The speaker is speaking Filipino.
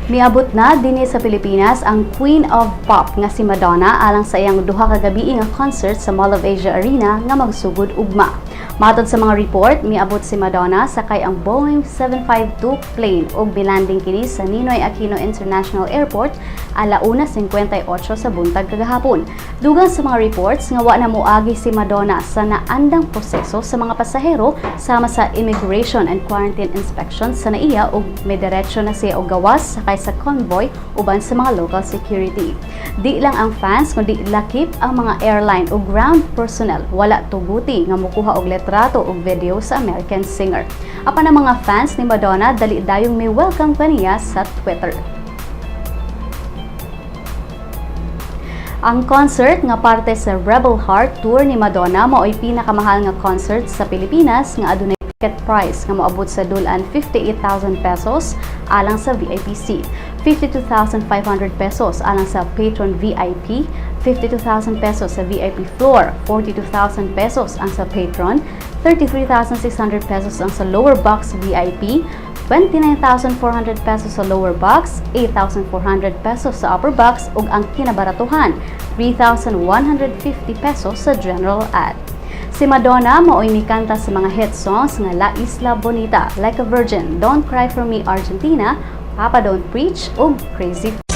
Miabot na dinhi sa Pilipinas ang Queen of Pop nga si Madonna alang sa iyang duha ka gabi nga concert sa Mall of Asia Arena nga magsugod ugma. Matod sa mga report, miabot si Madonna sakay ang Boeing 752 plane ug bilanding kini sa Ninoy Aquino International Airport ala 1:58 sa buntag kagahapon. Dugang sa mga reports nga wa na moagi si Madonna sa naandang proseso sa mga pasahero sama sa immigration and quarantine inspection sa naiya ug may diretsyo na siya og gawas sakay sa convoy uban sa mga local security. Di lang ang fans kundi lakip ang mga airline ug ground personnel wala tuguti nga mokuha og litrato ug video sa American singer. Apan ang mga fans ni Madonna dali dayong may welcome kaniya sa Twitter. Ang concert nga parte sa Rebel Heart Tour ni Madonna mao'y pinakamahal nga concert sa Pilipinas nga adunay ticket price nga moabot sa dulan 58,000 pesos alang sa VIP seat, 52,500 pesos alang sa patron VIP, 52,000 pesos sa VIP floor, 42,000 pesos ang sa patron, 33,600 pesos ang sa lower box VIP, 29,400 pesos sa lower box, 8,400 pesos sa upper box ug ang kinabaratuhan, 3,150 pesos sa general ad. Si Madonna mao'y mikanta sa mga hit songs nga La Isla Bonita, Like a Virgin, Don't Cry for Me Argentina, Papa Don't Preach ug Crazy.